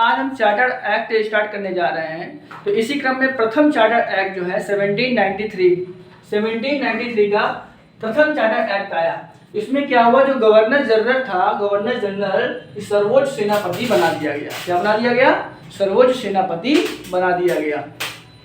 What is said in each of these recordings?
आज हम charter act start करने जा रहे हैं। तो इसी क्रम में प्रथम चार्टर एक्ट जो है 1793 का प्रथम चार्टर एक्ट आया। इसमें क्या हुआ, जो गवर्नर जनरल था, गवर्नर जनरल सर्वोच्च सेनापति बना दिया गया। क्या बना दिया गया? सर्वोच्च सेनापति बना दिया गया।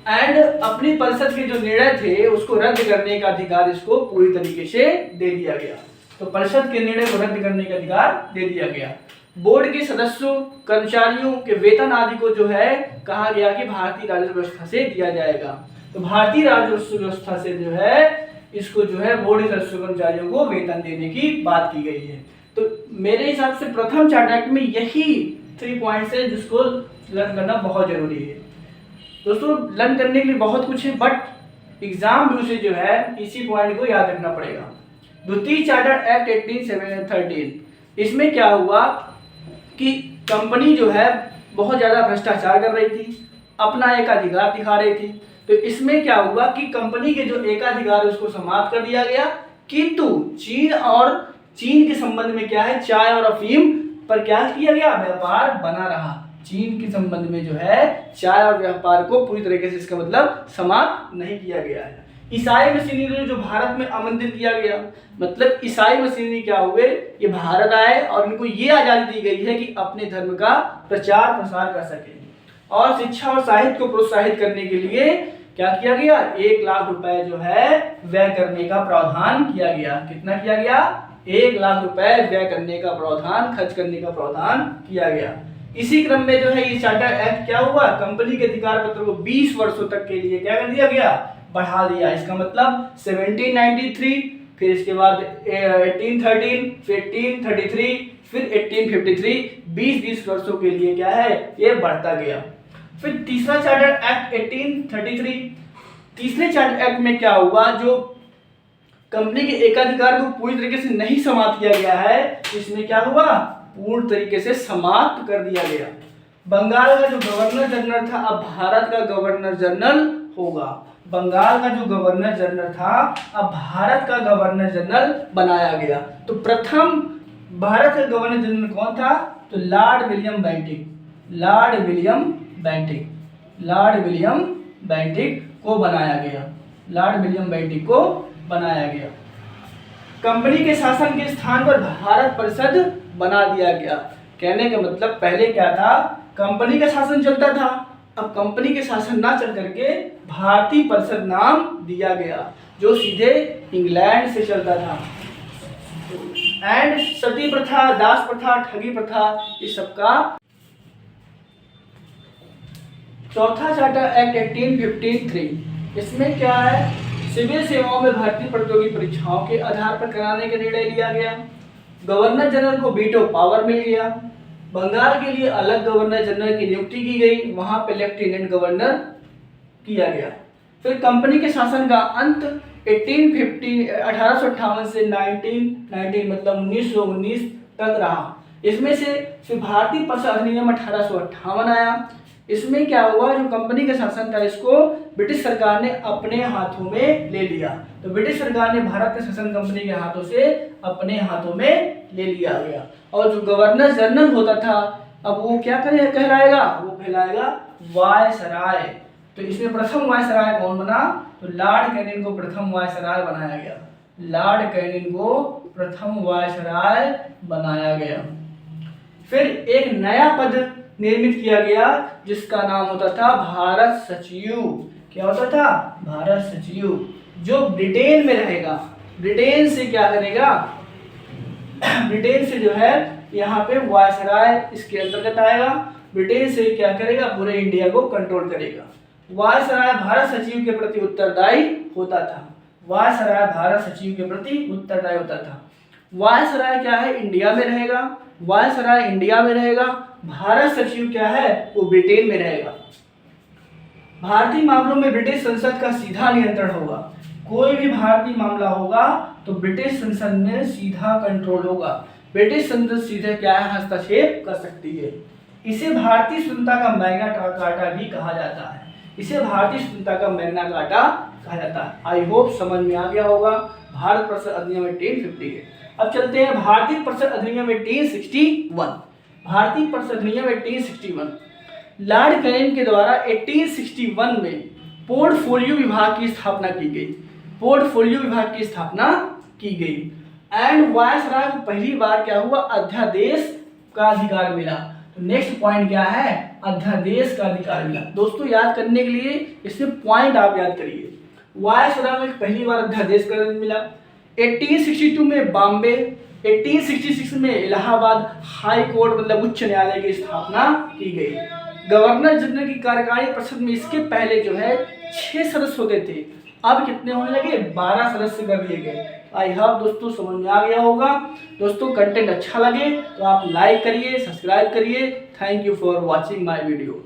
एंड अपनी परिषद के जो निर्णय थे उसको रद्द करने का अधिकार इसको पूरी तरीके से दे दिया गया। तो परिषद के निर्णय को रद्द करने का अधिकार दे दिया गया। बोर्ड के सदस्यों, कर्मचारियों के वेतन आदि को जो है कहा गया कि भारतीय राजस्व व्यवस्था से दिया जाएगा। तो भारतीय राजस्व व्यवस्था से जो है इसको जो है बोर्ड के सदस्यों, कर्मचारियों को वेतन देने की बात की गई है। तो मेरे हिसाब से प्रथम चार्टर एक्ट में यही 3 पॉइंट्स है जिसको लर्न करना बहुत जरूरी है। दोस्तों लर्न करने के लिए बहुत कुछ है, बट एग्जाम व्यू से जो है इसी पॉइंट को याद रखना पड़ेगा। द्वितीय चार्टर एक्ट 1813, इसमें क्या हुआ कि कंपनी जो है बहुत ज़्यादा भ्रष्टाचार कर रही थी, अपना एकाधिकार दिखा रही थी। तो इसमें क्या हुआ कि कंपनी के जो एकाधिकार उसको समाप्त कर दिया गया, किंतु चीन के संबंध में क्या है, चाय और अफीम पर क्या किया गया, व्यापार बना रहा। चीन के संबंध में जो है चाय और व्यापार को पूरी तरीके से इसका मतलब समाप्त नहीं किया गया है। ईसाई मशीनरी जो भारत में आमंत्रित किया गया, मतलब ईसाई मशीनरी क्या हुए, ये भारत आए और इनको ये आज़ादी दी गई है कि अपने धर्म का प्रचार प्रसार कर सके। और शिक्षा और साहित्य को प्रोत्साहित करने के लिए क्या किया गया, 1 लाख रुपए जो है व्यय करने का प्रावधान किया गया। कितना किया गया? 1 लाख रुपए व्यय करने का प्रावधान, खर्च करने का प्रावधान किया गया। इसी क्रम में जो है ये चार्टर एक्ट क्या हुआ, कंपनी के अधिकार पत्र को 20 वर्षों तक के लिए क्या कर दिया गया, बढ़ा दिया। इसका मतलब 1793, फिर इसके बाद 1813, फिर 1833, फिर 1853, 20 वर्षों के लिए क्या है ये बढ़ता गया। फिर तीसरा चार्टर एक्ट 1833, तीसरे चार्टर एक्ट में क्या हुआ, जो कंपनी के एकाधिकार को पूरी तरीके से नहीं समाप्त किया गया है, इसमें क्या हुआ, पूर्ण तरीके से समाप्त कर दिया गया। बंगाल का जो गवर्नर जनरल था अब भारत का गवर्नर जनरल होगा। बंगाल का जो गवर्नर जनरल था अब भारत का गवर्नर जनरल बनाया गया। तो प्रथम भारत का गवर्नर जनरल कौन था, तो लॉर्ड विलियम बेंटिक को बनाया गया। कंपनी के शासन के स्थान पर भारत परिषद बना दिया गया। कहने का मतलब पहले क्या था, कंपनी का शासन चलता था, अब कंपनी के शासन ना चल करके भारतीय परिषद नाम दिया गया, जो सीधे इंग्लैंड से चलता था। एंड सती प्रथा, दास प्रथा, ठगी प्रथा, इस सब का। चौथा चार्टर एक्ट 1853, इसमें क्या है, सिविल सेवाओं में भर्ती प्रतियोगी परीक्षाओं के आधार पर कराने का निर्णय लिया गया। गवर्नर जनरल को वीटो पावर मिल गया। बंगाल के लिए अलग गवर्नर जनरल की नियुक्ति की गई, वहां पे लेफ्टिनेंट गवर्नर किया गया। फिर कंपनी के शासन का अंत 1858 से 1919 मतलब 1919 तक रहा। इसमें से फिर भारतीय परिषद अधिनियम 1858 आया। इसमें क्या हुआ, जो कंपनी का शासन था इसको ब्रिटिश सरकार ने अपने हाथों में ले लिया। तो ब्रिटिश सरकार ने भारत का शासन कंपनी के हाथों से अपने हाथों में ले लिया गया। और जो गवर्नर जनरल होता था अब वो क्या कहलाएगा, वो कहलाएगा वायसराय। तो इसमें प्रथम वायसराय कौन बना, तो लॉर्ड कैनिंग को प्रथम वायसराय बनाया गया। फिर एक नया पद निर्मित किया गया जिसका नाम होता था भारत सचिव। क्या होता था, भारत सचिव, जो ब्रिटेन में रहेगा। ब्रिटेन से क्या करेगा, ब्रिटेन से जो है यहाँ पे वायसराय इसके अंतर्गत आएगा। ब्रिटेन से क्या करेगा, पूरे इंडिया को कंट्रोल करेगा। वायसराय भारत सचिव के प्रति उत्तरदायी होता था। वायसराय वायसराय क्या है, इंडिया में रहेगा। वायसराय इंडिया में रहेगा, भारत सचिव क्या है, वो ब्रिटेन में रहेगा। भारतीय मामलों में ब्रिटिश संसद का सीधा नियंत्रण होगा। कोई भी भारतीय मामला होगा तो ब्रिटिश संसद में सीधा कंट्रोल होगा। ब्रिटिश संसद सीधे क्या है, हस्तक्षेप कर सकती है। इसे भारतीय स्वतंत्रता का मैग्ना कार्टा भी कहा जाता है। आई होप समझ में आ गया होगा। भारत परिषद अधिनियम 1858। अब चलते हैं भारतीय परिषद अधिनियम 1861। भारतीय परिषद अधिनियम 1861 लॉर्ड कैनिंग के द्वारा 1861 में पोर्टफोलियो विभाग की स्थापना की गई। पोर्टफोलियो विभाग की स्थापना की गई। एंड वायसराय को पहली बार क्या हुआ, अध्यादेश का अधिकार मिला। तो नेक्स्ट पॉइंट क्या है, अध्यादेश का अधिकार मिला। दोस्तों याद करने के लिए इससे पॉइंट आप याद करिए। वायसराय में पहली बार अध्यादेश का मिला। 1862 में बॉम्बे, 1866 में इलाहाबाद हाई कोर्ट मतलब उच्च न्यायालय की स्थापना की गई। गवर्नर जनरल की कार्यकारी परिषद में इसके पहले जो है 6 सदस्य होते थे, अब कितने होने लगे, 12 सदस्य कर दिए गए। आई होप दोस्तों समझ में आ गया होगा। दोस्तों कंटेंट अच्छा लगे तो आप लाइक करिए, सब्सक्राइब करिए। Thank you for watching my video.